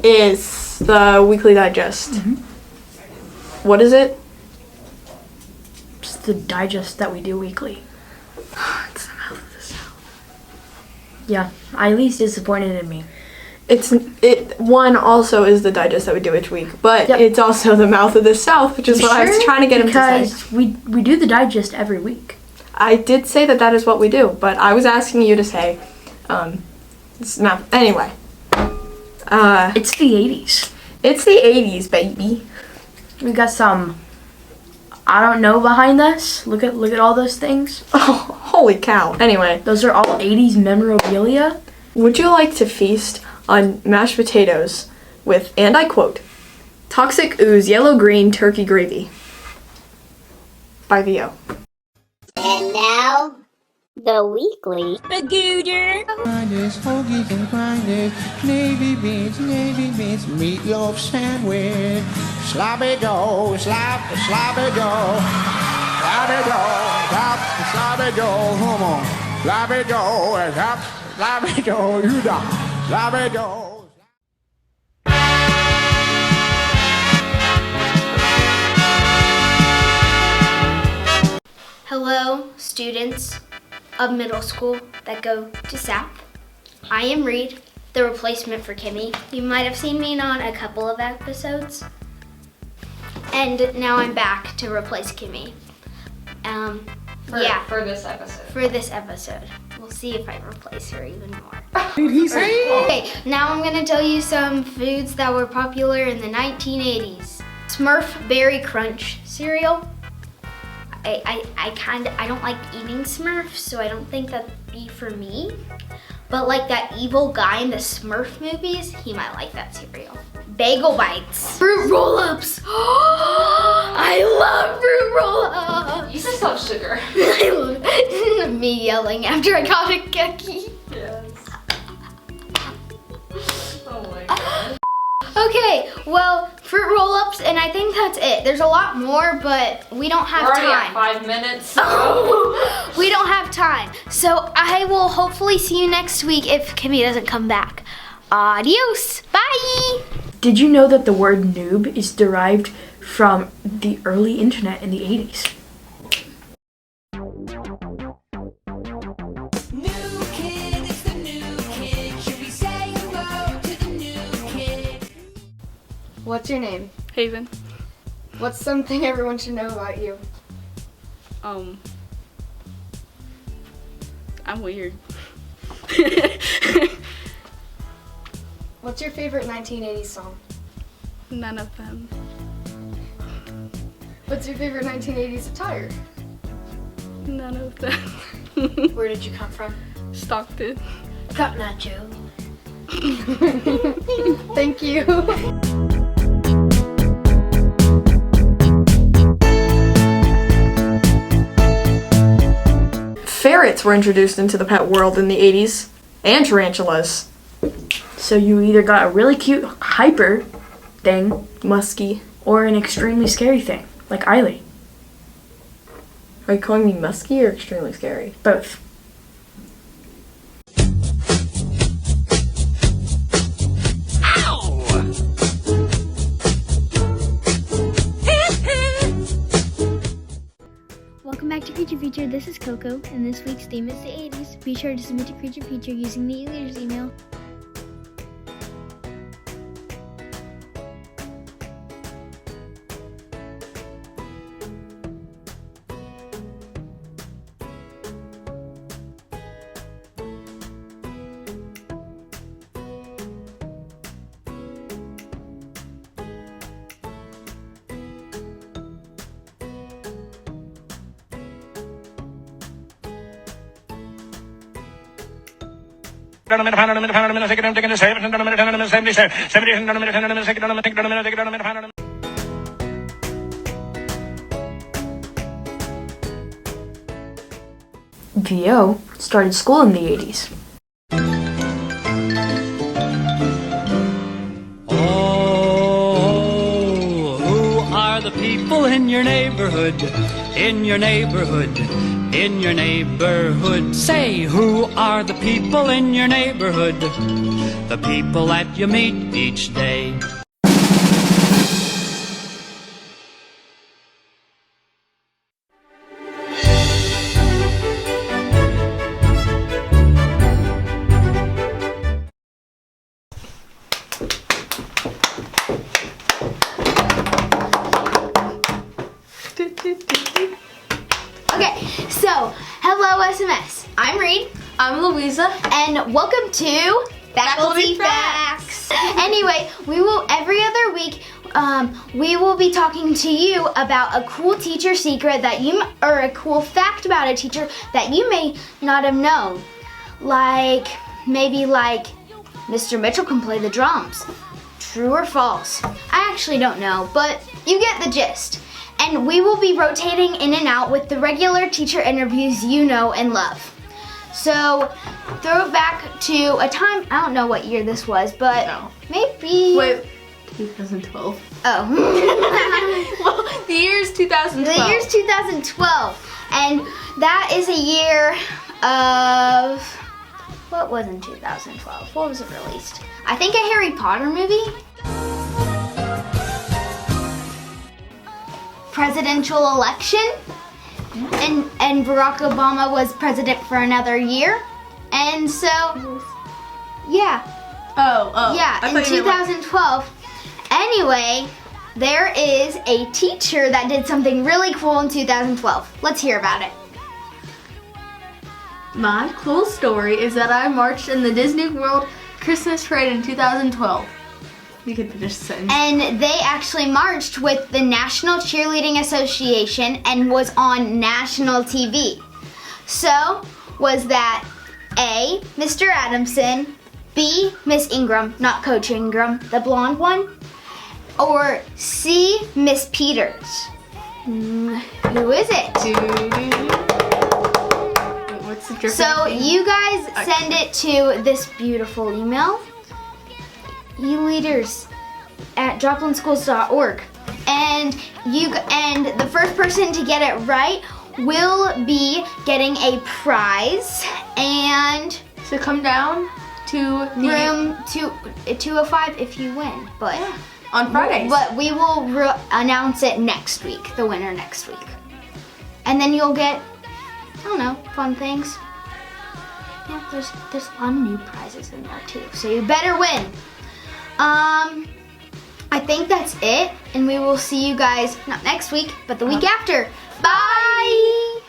is the Weekly Digest. What is it? It's the digest that we do weekly. It's the Mouth of the South. Yeah, Eileen's disappointed in me. One also is the digest that we do each week, but Yep. it's also the Mouth of the South, which is what I was trying to get him to say. Because we do the digest every week. I did say that is what we do, but I was asking you to say, it's not, anyway. It's the 80s. It's the 80s, baby. We got some, I don't know, behind us. Look at all those things. Oh, holy cow. Anyway, Those are all 80s memorabilia. would you like to feast on mashed potatoes with, and I quote, toxic ooze yellow-green turkey gravy? By VO. And now, the weekly. Grinders, hoagies and grinders, navy beans, meatloaf sandwich. Sloppy Joe, sloppy Joe. Sloppy Joe, sloppy Joe, come on. Sloppy Joe, sloppy Joe, you done. Sloppy Joe. Hello, students of middle school that go to SAP. I am Reed, the replacement for Kimmy. You might have seen me on a couple of episodes. And now I'm back to replace Kimmy. For this episode. For this episode. We'll see if I replace her even more. Did he say? Okay, now I'm gonna tell you some foods that were popular in the 1980s. Smurf Berry Crunch cereal. I don't like eating Smurfs, so I don't think that'd be for me. But like that evil guy in the Smurf movies, he might like that cereal. Bagel Bites. Fruit Roll-Ups. I love Fruit Roll-Ups. You just love sugar. I love me yelling after I got a cookie. Yes. Oh my god. Okay, well, Fruit Roll-Ups, and I think that's it. There's a lot more, but we don't have We're already time. at 5 minutes. We don't have time. So I will hopefully see you next week if Kimmy doesn't come back. Adios. Bye. Did you know that the word noob is derived from the early internet in the 80s? What's your name? Haven. What's something everyone should know about you? I'm weird. What's your favorite 1980s song? None of them. What's your favorite 1980s attire? None of them. Where did you come from? Stockton. Cotton Eye Joe. Thank you. Ferrets were introduced into the pet world in the 80s, and tarantulas. So you either got a really cute hyper thing Musky. or an extremely scary thing, like Eileen. Are you calling me musky or extremely scary? Both. Welcome back to Creature Feature. This is Coco, and this week's theme is the 80s. Be sure to submit your Creature Feature using the e-leaders email. VO started school in the 80s. Oh, who are the people in your neighborhood? In your neighborhood? in your neighborhood. Say, who are the people in your neighborhood? The people that you meet each day. Okay, so hello SMS. I'm Reed. I'm Louisa. And welcome to Faculty Facts. Anyway, we will every other week we will be talking to you about a cool teacher secret that you or a cool fact about a teacher that you may not have known. Like maybe like Mr. Mitchell can play the drums. True or false? I actually don't know, but you get the gist. And we will be rotating in and out with the regular teacher interviews you know and love. So, throw it back to a time, I don't know what year this was, but maybe... Wait, 2012. Oh. Well, the year's 2012. The year's 2012. And that is a year of... What was in 2012? What was it released? I think a Harry Potter movie? Presidential election, and Barack Obama was president for another year, and so yeah, I in thought you meant, 2012. Anyway, there is a teacher that did something really cool in 2012. Let's hear about it. my cool story is that I marched in the Disney World Christmas Parade in 2012. You could finish the sentence. And they actually marched with the National Cheerleading Association and was on national TV. So, was that A, Mr. Adamson, B, Miss Ingram, not Coach Ingram, the blonde one, or C, Miss Peters? Who is it? What's the difference? So you guys send it to this beautiful email, eleaders@droplinschools.org, and the first person to get it right will be getting a prize and So come down to the room 205 if you win. But on Fridays. But we will announce it next week, the winner next week, and then you'll get, I don't know, fun things. Yeah, there's a lot of new prizes in there too, so you better win. I think that's it, and we will see you guys not next week, but the week after. Bye!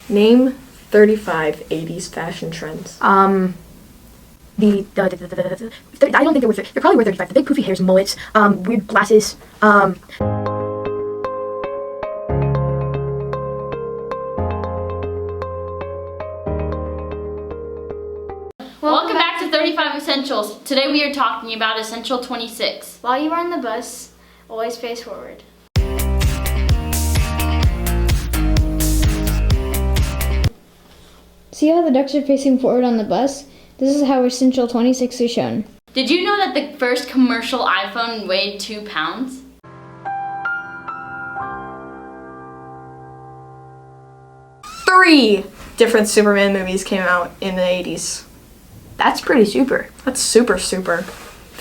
Name 35 80s fashion trends. I don't think there were. There probably were 35. The big poofy hairs, mullets, weird glasses. Welcome back to 35 Essentials. Today we are talking about Essential 26. While you are on the bus, always face forward. See how the ducks are facing forward on the bus? This is how Essential 26 is shown. Did you know that the first commercial iPhone weighed 2 pounds? Three different Superman movies came out in the 80s. That's pretty super. That's super. If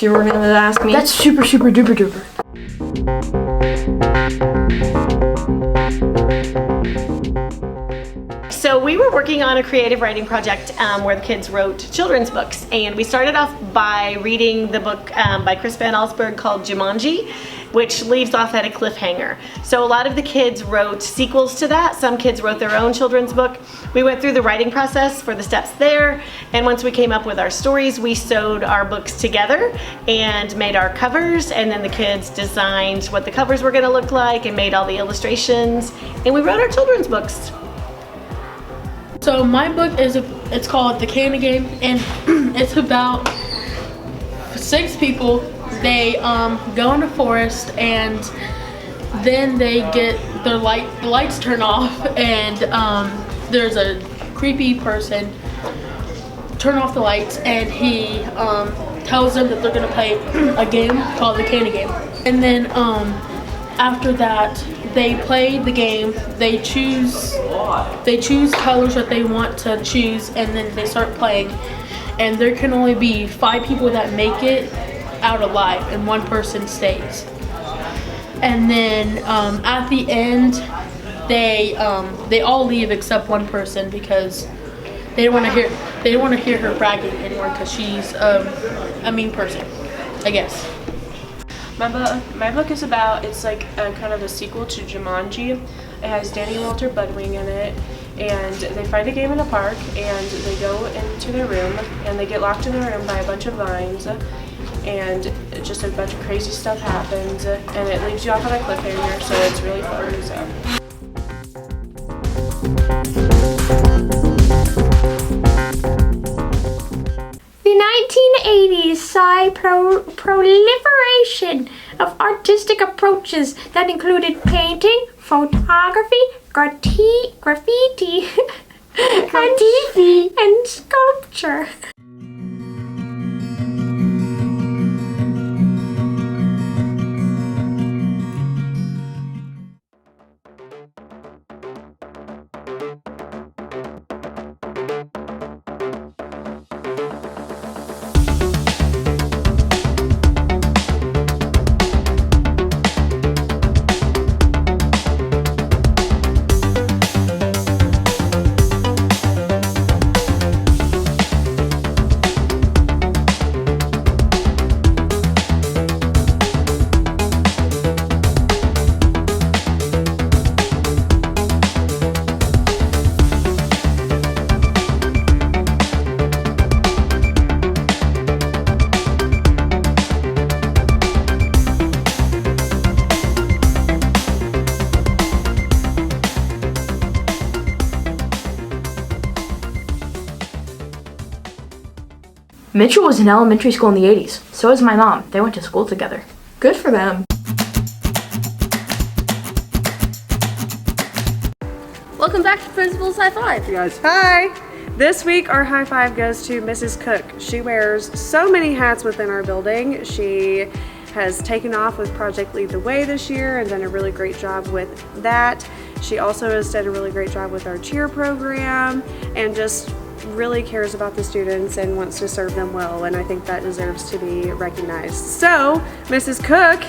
you were going to ask me. That's super duper duper. So we were working on a creative writing project where the kids wrote children's books, and we started off by reading the book by Chris Van Allsburg called Jumanji, which leaves off at a cliffhanger. So a lot of the kids wrote sequels to that. Some kids wrote their own children's book. We went through the writing process for the steps there, and once we came up with our stories, we sewed our books together and made our covers, and then the kids designed what the covers were going to look like and made all the illustrations, and we wrote our children's books. So my book it's called The Candy Game, and it's about 6 people. They go in the forest, and then they get the lights turn off, and there's a creepy person turn off the lights, and he tells them that they're gonna play a game called The Candy Game. And then after that, they play the game. They choose they choose colors that they want to choose, and then they start playing. And there can only be 5 people that make it out alive, and 1 person stays. And then at the end, they all leave except 1 person because they don't want to hear her bragging anymore because she's a mean person, I guess. My book is about, it's like kind of a sequel to Jumanji. It has Danny and Walter Budwing in it, and they fight a game in a park, and they go into their room, and they get locked in their room by a bunch of vines, and just a bunch of crazy stuff happens, and it leaves you off on a cliffhanger, so it's really fun. So. The 1980s saw a proliferation of artistic approaches that included painting, photography, graffiti, and sculpture. Mitchell was in elementary school in the 80s. So is my mom. They went to school together. Good for them. Welcome back to Principal's High Five. Hey guys. Hi! This week our high five goes to Mrs. Cook. She wears so many hats within our building. She has taken off with Project Lead the Way this year and done a really great job with that. She also has done a really great job with our cheer program and just really cares about the students and wants to serve them well, and I think that deserves to be recognized. So, Mrs. Cook,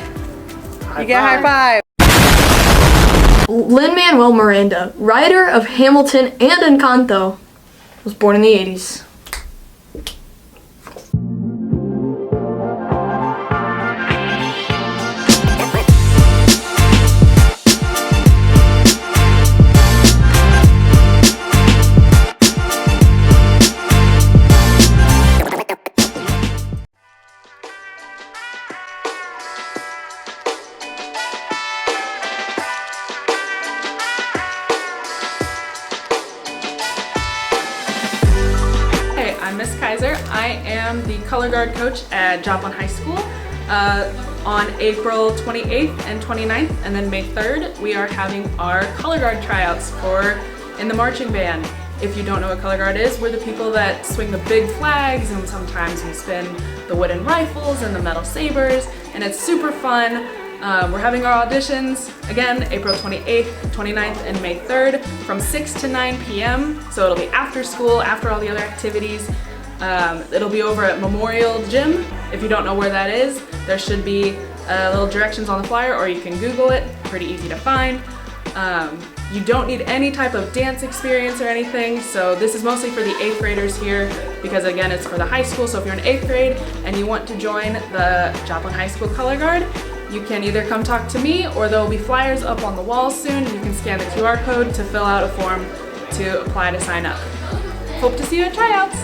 you get a high five. Lin-Manuel Miranda, writer of Hamilton and Encanto, was born in the 80s. I'm Miss Kaiser. I am the color guard coach at Joplin High School. On April 28th and 29th, and then May 3rd, we are having our color guard tryouts in the marching band. If you don't know what color guard is, we're the people that swing the big flags, and sometimes we spin the wooden rifles and the metal sabers, and it's super fun. We're having our auditions, again, April 28th, 29th, and May 3rd from 6 to 9 p.m. So it'll be after school, after all the other activities. It'll be over at Memorial Gym. If you don't know where that is, there should be little directions on the flyer, or you can Google it, pretty easy to find. You don't need any type of dance experience or anything, so this is mostly for the 8th graders here because again, it's for the high school. So if you're in 8th grade and you want to join the Joplin High School Color Guard, you can either come talk to me, or there will be flyers up on the walls soon. You can scan the QR code to fill out a form to apply to sign up. Hope to see you at tryouts.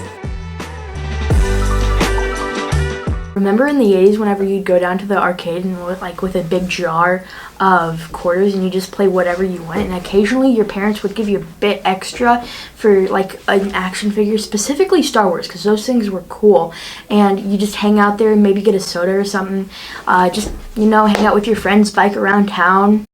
Remember in the 80s whenever you'd go down to the arcade and with a big jar of quarters and you just play whatever you want, and occasionally your parents would give you a bit extra for like an action figure, specifically Star Wars, because those things were cool, and you just hang out there and maybe get a soda or something, just, you know, hang out with your friends, bike around town.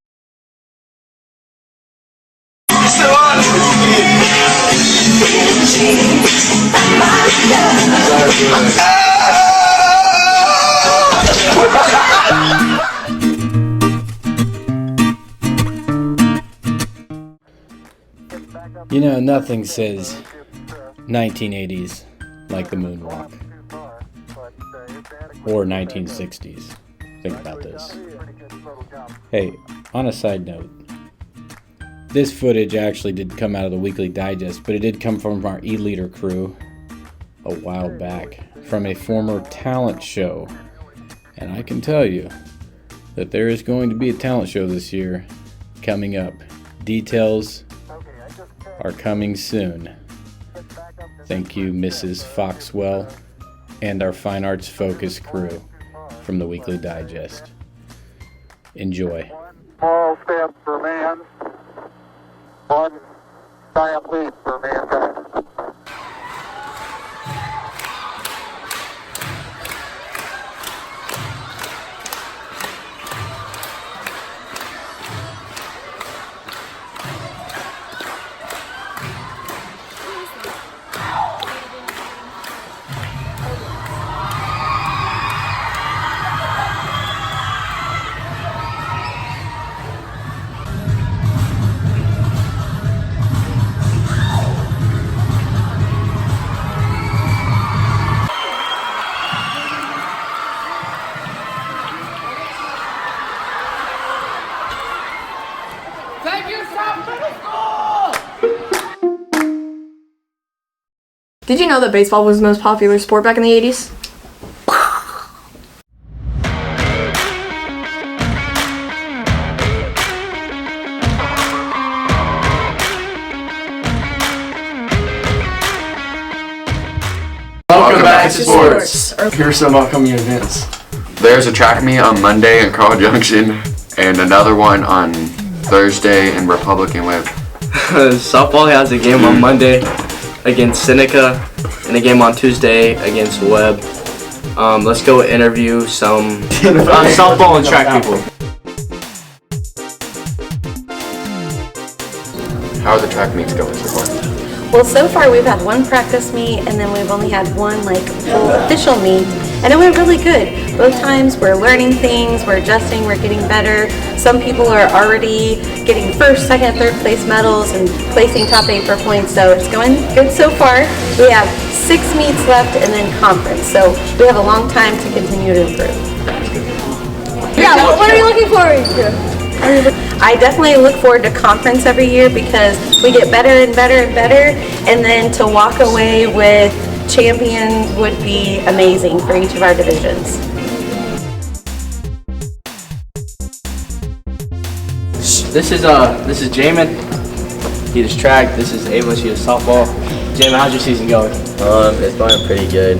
You know, nothing says 1980s like the moonwalk. Or 1960s. Think about this. Hey, on a side note, this footage actually did come out of the Weekly Digest, but it did come from our E-Leader crew a while back from a former talent show. And I can tell you that there is going to be a talent show this year coming up. Details are coming soon. Thank you, Mrs. Foxwell, and our Fine Arts Focus crew from the Weekly Digest. Enjoy. Small step for man, one giant leap for mankind. Thank you, South Middle School! Did you know that baseball was the most popular sport back in the 80s? Welcome back to sports. Here are some upcoming events. There's a track meet on Monday in Carl Junction and another one on Thursday in Republican Web. Softball has a game on Monday against Seneca and a game on Tuesday against Webb. Let's go interview some softball and track people. How are the track meets going so far? Well, so far we've had one practice meet and then we've only had one full official meet, and it went really good. Both times we're learning things, we're adjusting, we're getting better. Some people are already getting first, second, third place medals and placing top 8 for points, so it's going good so far. We have 6 meets left and then conference, so we have a long time to continue to improve. Yeah, what are you looking forward to? I definitely look forward to conference every year because we get better and better and better, and then to walk away with champion would be amazing for each of our divisions. This is Jamin. He does track. This is Ava. She does softball. Jamin, how's your season going? It's going pretty good.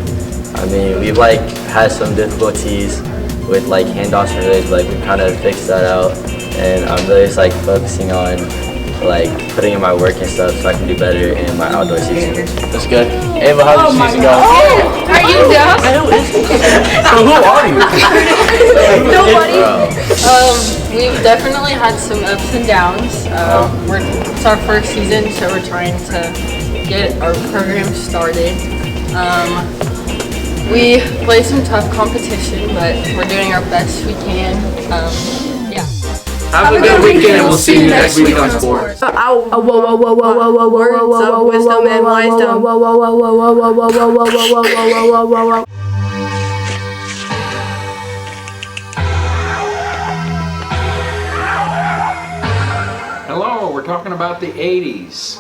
I mean, we've had some difficulties with handoffs and relays, but we kind of fixed that out. And I'm really just focusing on putting in my work and stuff so I can do better in my outdoor season. That's good. Ava, how's your season going? Oh, are you deaf? So who are you? Nobody. We've definitely had some ups and downs. It's our first season, so we're trying to get our program started. We play some tough competition, but we're doing our best we can. Yeah. Have a good weekend, and we'll see you next week on sports. Words of wisdom and wisdom. Hello, we're talking about the 80s.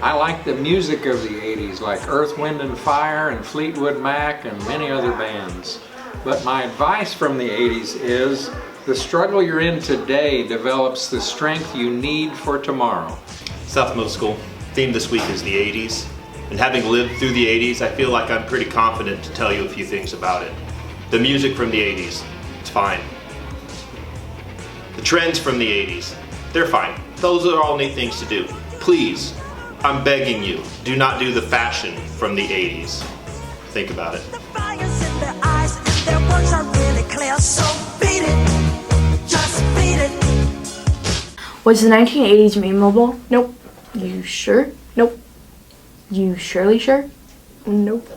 I like the music of the 80s, like Earth, Wind and Fire and Fleetwood Mac and many other bands. But my advice from the 80s is the struggle you're in today develops the strength you need for tomorrow. South Middle School. Theme this week is the 80s. And having lived through the 80s, I feel like I'm pretty confident to tell you a few things about it. The music from the 80s, it's fine. The trends from the 80s, they're fine. Those are all neat things to do. Please, I'm begging you, do not do the fashion from the 80s. Think about it. Was the 1980s memeable? Nope. You sure? Nope. You surely sure? Nope.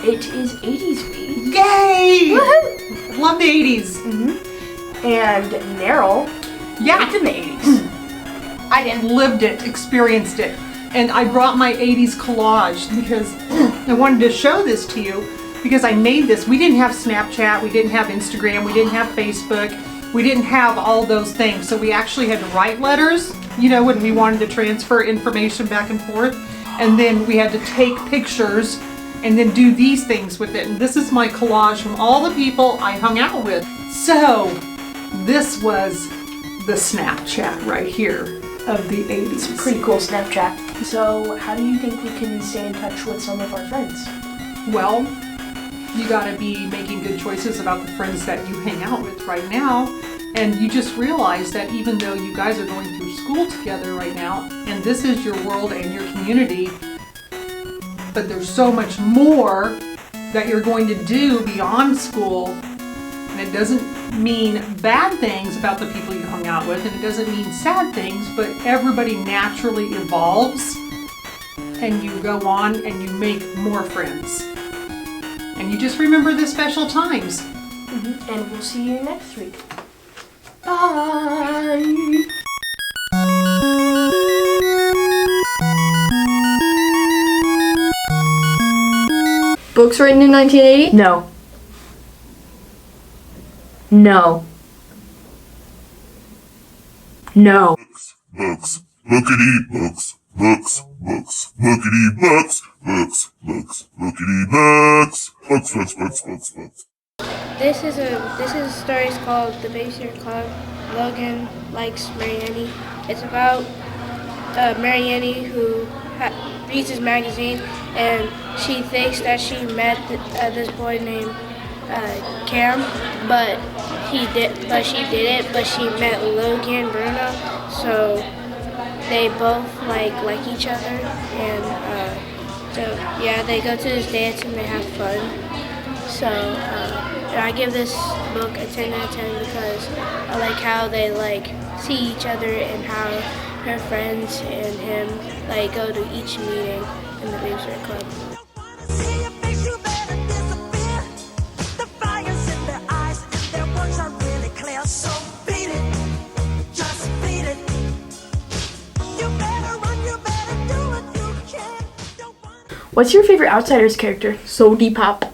It is 80s week. Yay! Love the 80s. And Neryl lived in the 80s. I didn't. Lived it, experienced it. And I brought my 80s collage because I wanted to show this to you because I made this. We didn't have Snapchat, we didn't have Instagram, we didn't have Facebook, we didn't have all those things. So we actually had to write letters, you know, when we wanted to transfer information back and forth. And then we had to take pictures and then do these things with it. And this is my collage from all the people I hung out with. So this was the Snapchat right here of the 80s. It's a pretty cool Snapchat. So how do you think we can stay in touch with some of our friends? Well, you gotta be making good choices about the friends that you hang out with right now. And you just realize that even though you guys are going through school together right now, and this is your world and your community, but there's so much more that you're going to do beyond school. And it doesn't mean bad things about the people you hung out with, and it doesn't mean sad things, but everybody naturally evolves, and you go on and you make more friends. And you just remember the special times. And we'll see you next week. Bye! Books written in 1980? No. No. No. Books. Bookity books. Books. Books. Bookity books. Books. Books. Bookity books. Books. Books. Books. Books. Books. This is a story called The Babysitter Club. Logan likes Marianne. It's about Marianne who reads his magazine, and she thinks that she met this boy named Cam, but she didn't. But she met Logan Bruno, so they both like each other, and so yeah, they go to this dance and they have fun. So I give this book a 10 out of 10 because I like how they see each other and how her friends and him go to each meeting in the Babysitter Club. What's your favorite Outsiders character? So Depop.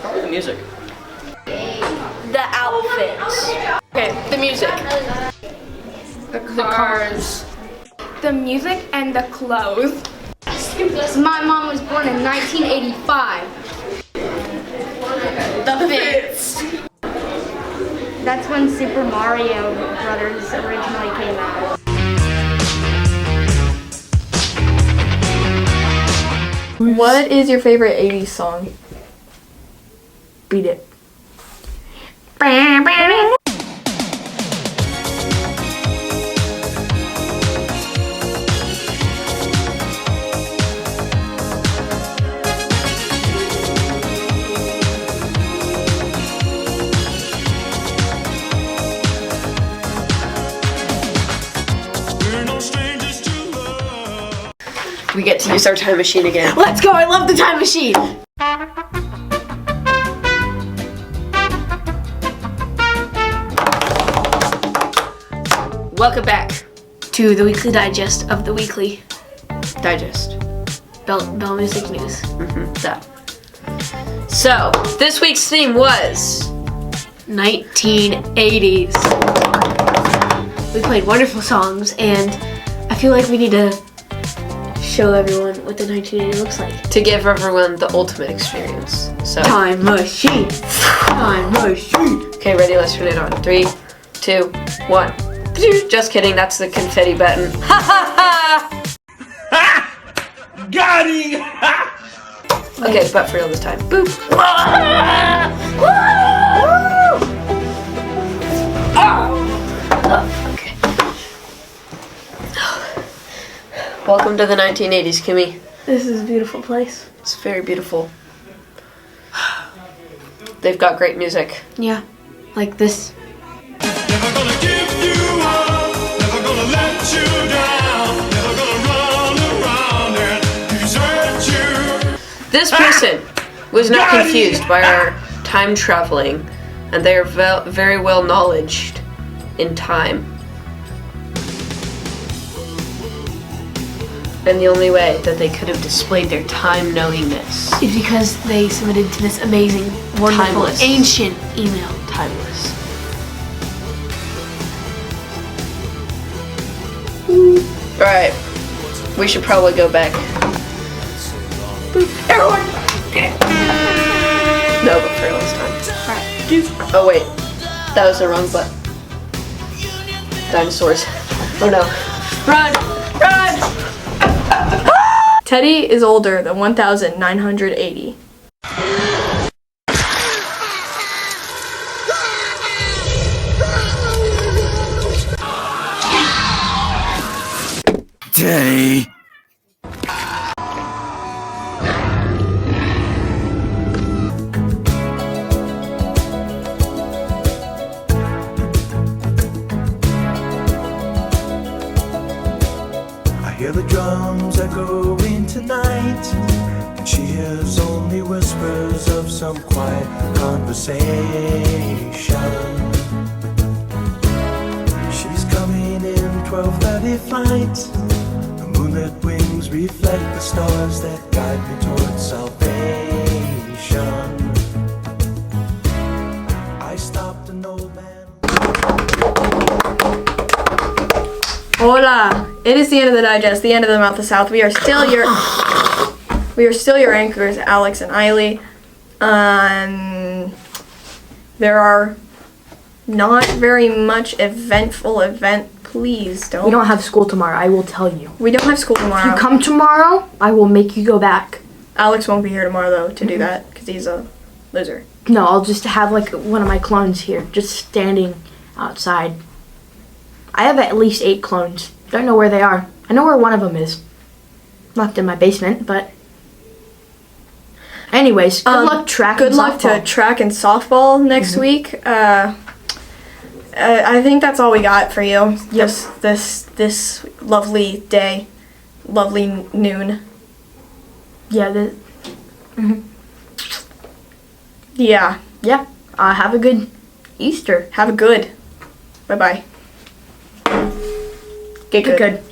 Probably the music. The outfits. Okay, the music. The cars. The music and the clothes. My mom was born in 1985. The fits. That's when Super Mario Brothers originally came out. What is your favorite 80s song? Beat it. We get to use our time machine again. Let's go! I love the time machine! Welcome back to the weekly digest of the weekly digest. Bell Music News. So, this week's theme was 1980s. We played wonderful songs, and I feel like we need to show everyone what the 1980 looks like. To give everyone the ultimate experience. So Time machine! Time machine! Okay, ready? Let's turn it on. 3, 2, 1. Just kidding, that's the confetti button. Ha ha ha! Got him! Okay, but for real this time. Boop! Okay. Welcome to the 1980s, Kimmy. This is a beautiful place. It's very beautiful. They've got great music. Yeah, like this. This person was not confused by our time traveling, and they are very well knowledged in time. And the only way that they could have displayed their time knowingness It's because they submitted to this amazing, wonderful, Timeless. ancient email. Timeless. Alright, we should probably go back. Everyone! No, but for last time. Alright. Oh wait, that was the wrong button. Dinosaurs. Oh no. Run! Run! Teddy is older than 1,980. Teddy. I hear the drums echoing tonight, and she hears only whispers of some quiet conversation. She's coming in 12:30 flight. The moonlit wings reflect the stars that guide me towards salvation. I stopped an old man. Hola! It is the end of the digest, the end of the Mouth of South. We are still your anchors, Alex and Eiley. There are not very much eventful event. Please don't. We don't have school tomorrow, I will tell you. We don't have school tomorrow. If you come tomorrow, I will make you go back. Alex won't be here tomorrow though to do that because he's a loser. No, I'll just have like one of my clones here, just standing outside. I have at least 8 clones. Don't know where they are. I know where one of them is. Locked in my basement, but... Anyways, good luck track and Good luck softball. to track and softball next week. I think that's all we got for you. Just this lovely day, lovely noon. Yeah. Yeah. Yeah. Have a good Easter. Have a good. Bye bye. Get good.